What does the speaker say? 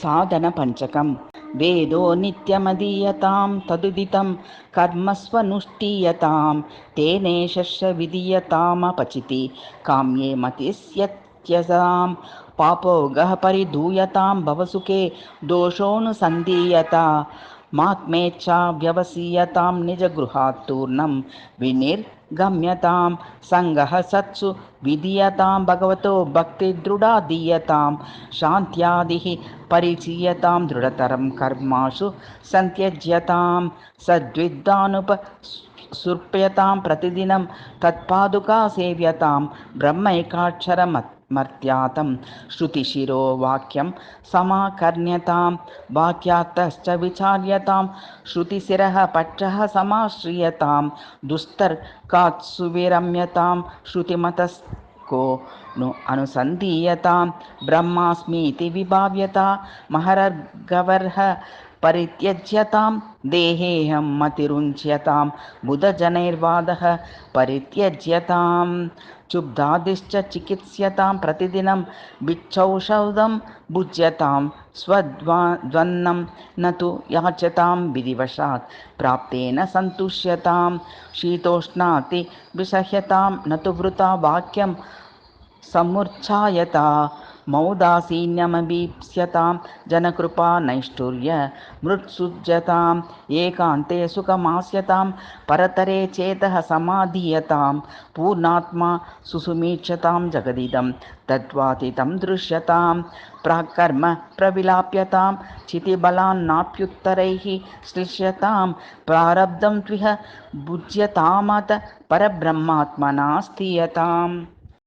साधनपञ्चकं वेदो नित्यमधीयतां तदुदितं कर्मस्वनुष्ठीयतां तेनेशस्य विधीयतामपचिति काम्ये मतिस्यत्यसां पापोगः परिधूयतां भवसुखे दोषोऽनुसन्धीयता मात्मेच्छा व्यवसीयतां निजगृहात् तूर्णं विनिर्गम्यतां सङ्गः सत्सु विधीयतां भगवतो भक्तिदृढा दीयतां शान्त्यादिः परिचीयतां दृढतरं कर्मासु सन्त्यज्यतां सद्विद्वानुपसुर्प्यतां प्रतिदिनं तत्पादुका सेव्यतां ब्रह्मैकाक्षरमर्त्यातं श्रुतिशिरो वाक्यं समाकर्ण्यतां वाक्यार्थश्च विचार्यतां श्रुतिशिरः पक्षः समाश्रियतां दुस्तर्कात् सुविरम्यतां श्रुतिमतस्को नु अनुसन्धीयतां ब्रह्मास्मीति विभाव्यता महर्गवर्ह परित्यज्यतां देहेऽहं मतिरुञ्च्यतां बुधजनैर्वादः परित्यज्यतां क्षुब्धादिश्च चिकित्स्यतां प्रतिदिनं भिक्षौषधं भुज्यतां स्वद्वन्नं न तु याच्यतां विधिवशात् प्राप्तेन सन्तुष्यतां शीतोष्णाति विसह्यतां न तु वृथा वाक्यं समुच्चायता मौदासीन्यमभीप्स्यतां जनकृपा नैष्ठुर्य मृत्सुज्यताम् एकान्ते सुखमास्यतां परतरे चेतः समाधीयतां पूर्णात्मा सुसुमीक्षतां जगदिदं तद्वातितं दृश्यतां प्राक्कर्म प्रविलाप्यतां चितिबलान्नाप्युत्तरैः श्लिष्यतां प्रारब्धं त्विह भुज्यतामत परब्रह्मात्मना स्थीयताम्।